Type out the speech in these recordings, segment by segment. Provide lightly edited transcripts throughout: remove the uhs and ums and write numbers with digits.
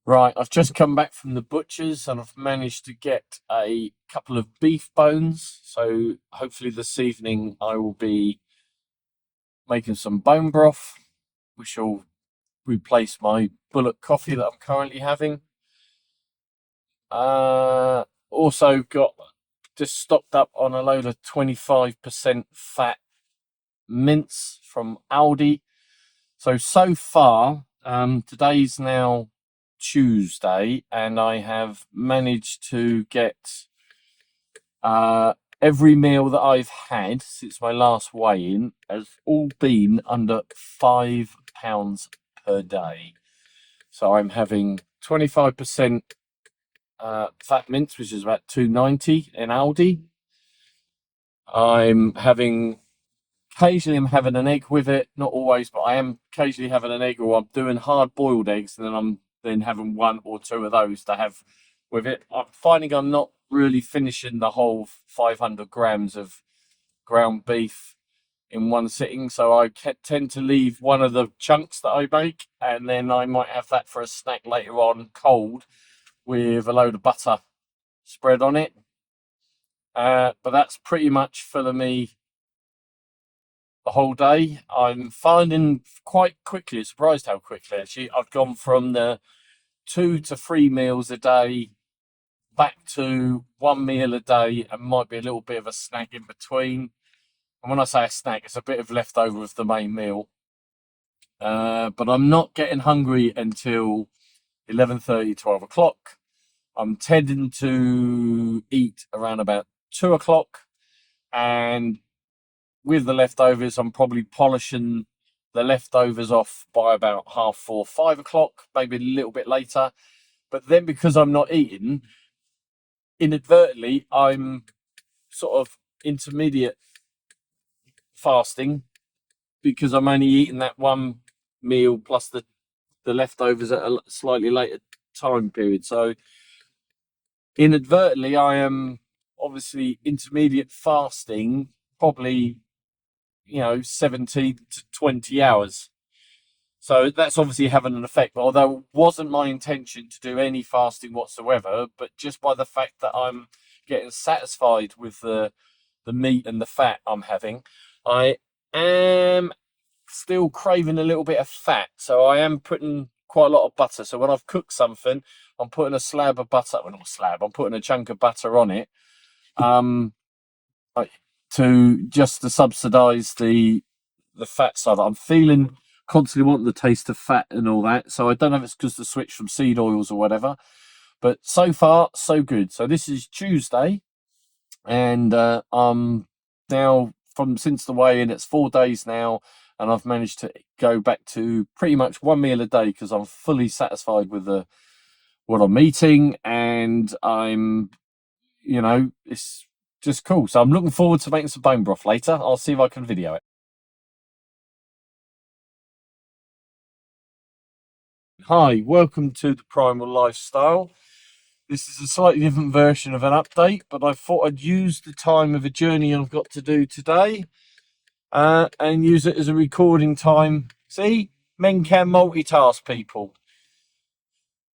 Right, I've just come back from the butcher's and I've managed to get a couple of beef bones. So hopefully this evening I will be making some bone broth, which will replace my bullet coffee that I'm currently having. Also got just stocked up on a load of 25% fat mince from Aldi. So far, today's now Tuesday, and I have managed to get every meal that I've had since my last weigh-in has all been under £5 per day. So I'm having 25% fat mince, which is about £2.90 in Aldi. Occasionally I'm having an egg with it, not always, but I am occasionally having an egg, or I'm doing hard boiled eggs, and then I'm having one or two of those to have with it. I'm finding I'm not really finishing the whole 500 grams of ground beef in one sitting, so I tend to leave one of the chunks that I make, and then I might have that for a snack later on, cold, with a load of butter spread on it. But that's pretty much filling me the whole day. I'm finding quite quickly, surprised how quickly actually, I've gone from the 2 to 3 meals a day back to 1 meal a day, and might be a little bit of a snack in between. And when I say a snack, it's a bit of leftover of the main meal. But I'm not getting hungry until 11:30, 12 o'clock. I'm tending to eat around about 2 o'clock, and with the leftovers, I'm probably polishing the leftovers off by about 4:30, 5 o'clock, maybe a little bit later. But then because I'm not eating, inadvertently, I'm sort of intermediate fasting because I'm only eating that one meal plus the leftovers at a slightly later time period. So inadvertently, I am obviously intermediate fasting, probably 17 to 20 hours. So that's obviously having an effect. But although it wasn't my intention to do any fasting whatsoever, but just by the fact that I'm getting satisfied with the meat and the fat I'm having, I am still craving a little bit of fat. So I am putting quite a lot of butter. So when I've cooked something, I'm putting a slab of butter. Well, not a slab. I'm putting a chunk of butter on it. To subsidize the fat side. I'm feeling constantly wanting the taste of fat and all that. So I don't know if it's because the switch from seed oils or whatever, but so far so good. So this is Tuesday, and I'm now since the weigh-in, it's 4 days now, and I've managed to go back to pretty much 1 meal a day because I'm fully satisfied with what I'm eating, and it's just cool. So I'm looking forward to making some bone broth later. I'll see if I can video it. Hi, welcome to the Primal Lifestyle. This is a slightly different version of an update, but I thought I'd use the time of a journey I've got to do today and use it as a recording time. See, men can multitask, people.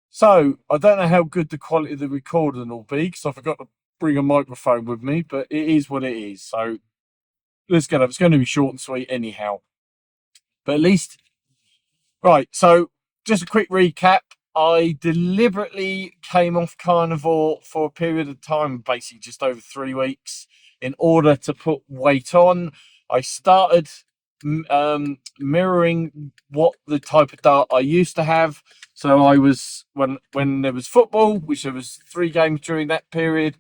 So I don't know how good the quality of the recording will be because I forgot to bring a microphone with me, but it is what it is. So let's get up. It's going to be short and sweet anyhow. But at least, right, so just a quick recap. I deliberately came off carnivore for a period of time, basically just over 3 weeks, in order to put weight on. I started mirroring what the type of diet I used to have. So I was, when there was football, which there was 3 games during that period,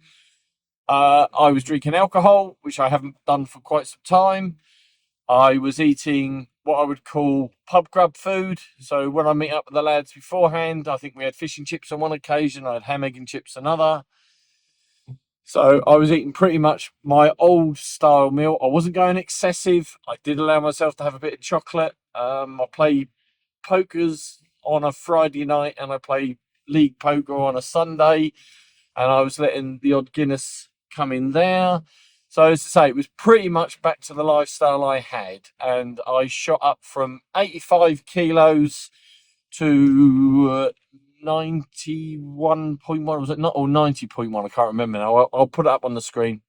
I was drinking alcohol, which I haven't done for quite some time. I was eating what I would call pub grub food. So when I meet up with the lads beforehand, I think we had fish and chips on one occasion. I had ham, egg and chips another. So I was eating pretty much my old style meal. I wasn't going excessive. I did allow myself to have a bit of chocolate. I play pokers on a Friday night and I play league poker on a Sunday. And I was letting the odd Guinness come in there. So as I say, it was pretty much back to the lifestyle I had. And I shot up from 85 kilos to 91.1, was it not? Or 90.1, I can't remember now. I'll put it up on the screen.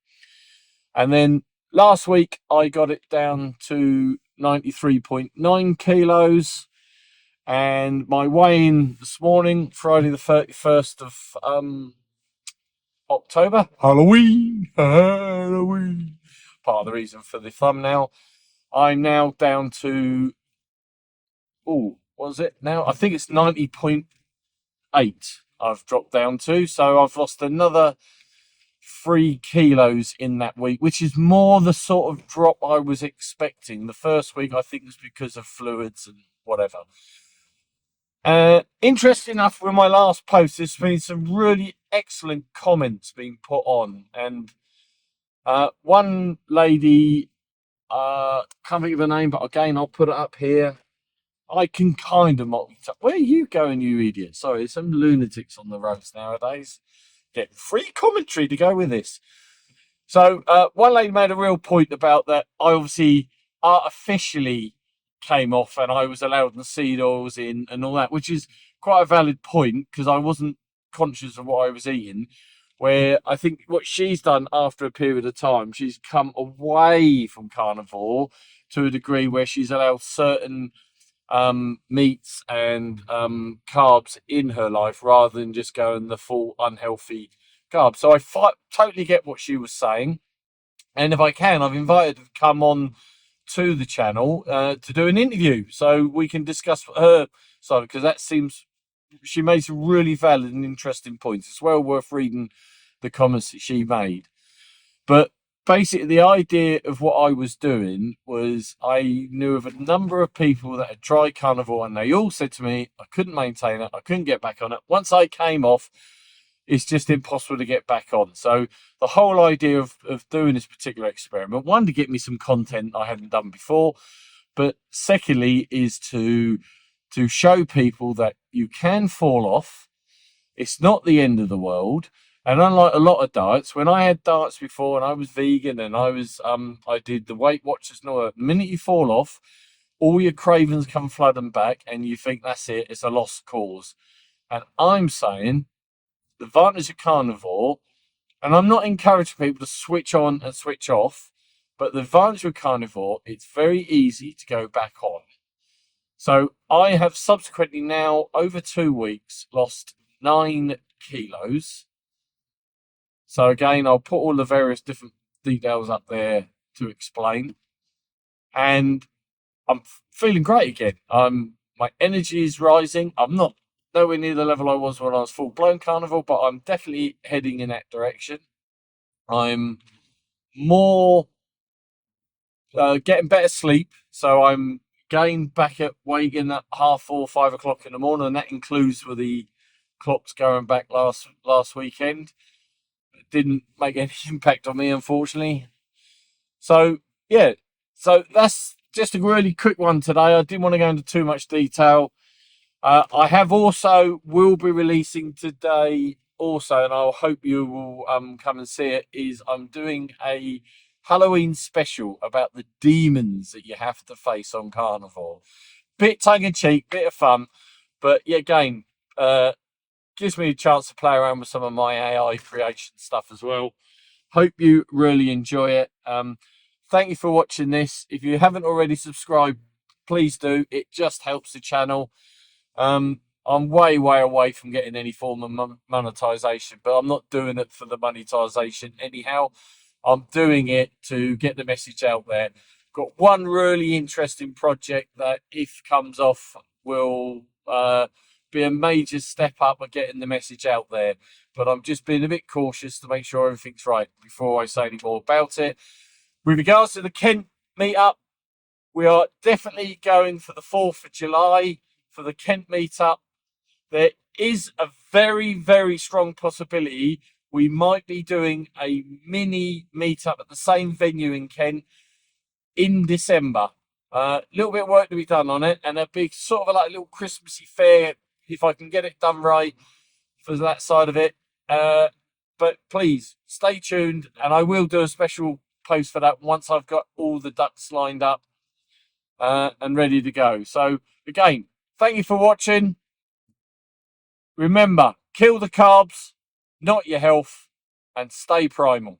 And then last week, I got it down to 93.9 kilos. And my weigh-in this morning, Friday the 31st of October, Halloween, part of the reason for the thumbnail. I'm now down to, what was it now? I think it's 90.8 I've dropped down to. So I've lost another 3 kilos in that week, which is more the sort of drop I was expecting. The first week, I think, was because of fluids and whatever. Interesting enough, with my last post, there's been some really excellent comments being put on. And one lady, can't think of her name, but again, I'll put it up here. I can kind of multitask. Where are you going, you idiot? Sorry, there's some lunatics on the roads nowadays. Get free commentary to go with this. So one lady made a real point about that. I obviously artificially came off and I was allowed the seed oils in and all that, which is quite a valid point because I wasn't conscious of what I was eating. Where I think what she's done after a period of time, she's come away from carnivore to a degree where she's allowed certain meats and carbs in her life rather than just going the full unhealthy carbs. So I totally get what she was saying. And if I can, I've invited her to come on to the channel to do an interview so we can discuss her side, because that seems, she made some really valid and interesting points. It's well worth reading the comments that she made. But basically, the idea of what I was doing was I knew of a number of people that had tried carnivore and they all said to me, I couldn't maintain it, I couldn't get back on it. Once I came off, it's just impossible to get back on. So the whole idea of doing this particular experiment, one, to get me some content I hadn't done before, but secondly is to show people that you can fall off. It's not the end of the world. And unlike a lot of diets, when I had diets before and I was vegan and I did the Weight Watchers and all that, the minute you fall off, all your cravings come flooding back and you think that's it, it's a lost cause. And I'm saying the advantage of carnivore, and I'm not encouraging people to switch on and switch off, but the advantage of carnivore, it's very easy to go back on. So I have subsequently now, over 2 weeks, lost 9 kilos. So again, I'll put all the various different details up there to explain. And I'm feeling great again. My energy is rising. I'm not nowhere near the level I was when I was full-blown carnivore, but I'm definitely heading in that direction. I'm more getting better sleep. So I'm getting back at waking at 4:30, 5 o'clock in the morning, and that includes with the clocks going back last weekend. It didn't make any impact on me, unfortunately. So yeah, so that's just a really quick one today. I didn't want to go into too much detail. I have also will be releasing today also, and I'll hope you will come and see it, is I'm doing a Halloween special about the demons that you have to face on carnivore. Bit tongue-in-cheek, bit of fun, but yeah, again, gives me a chance to play around with some of my AI creation stuff as well. Hope you really enjoy it. Thank you for watching this. If you haven't already subscribed, please do. It just helps the channel. I'm way away from getting any form of monetization, but I'm not doing it for the monetization anyhow. I'm doing it to get the message out there. Got one really interesting project that, if comes off, will be a major step up of getting the message out there. But I'm just being a bit cautious to make sure everything's right before I say any more about it. With regards to the Kent meetup, we are definitely going for the 4th of July for the Kent meetup. There is a very strong possibility we might be doing a mini meetup at the same venue in Kent in December. A little bit of work to be done on it, and a big sort of like a little Christmassy fair, if I can get it done right for that side of it. But please stay tuned, and I will do a special post for that once I've got all the ducks lined up and ready to go. So again, thank you for watching. Remember, kill the carbs, not your health, and stay primal.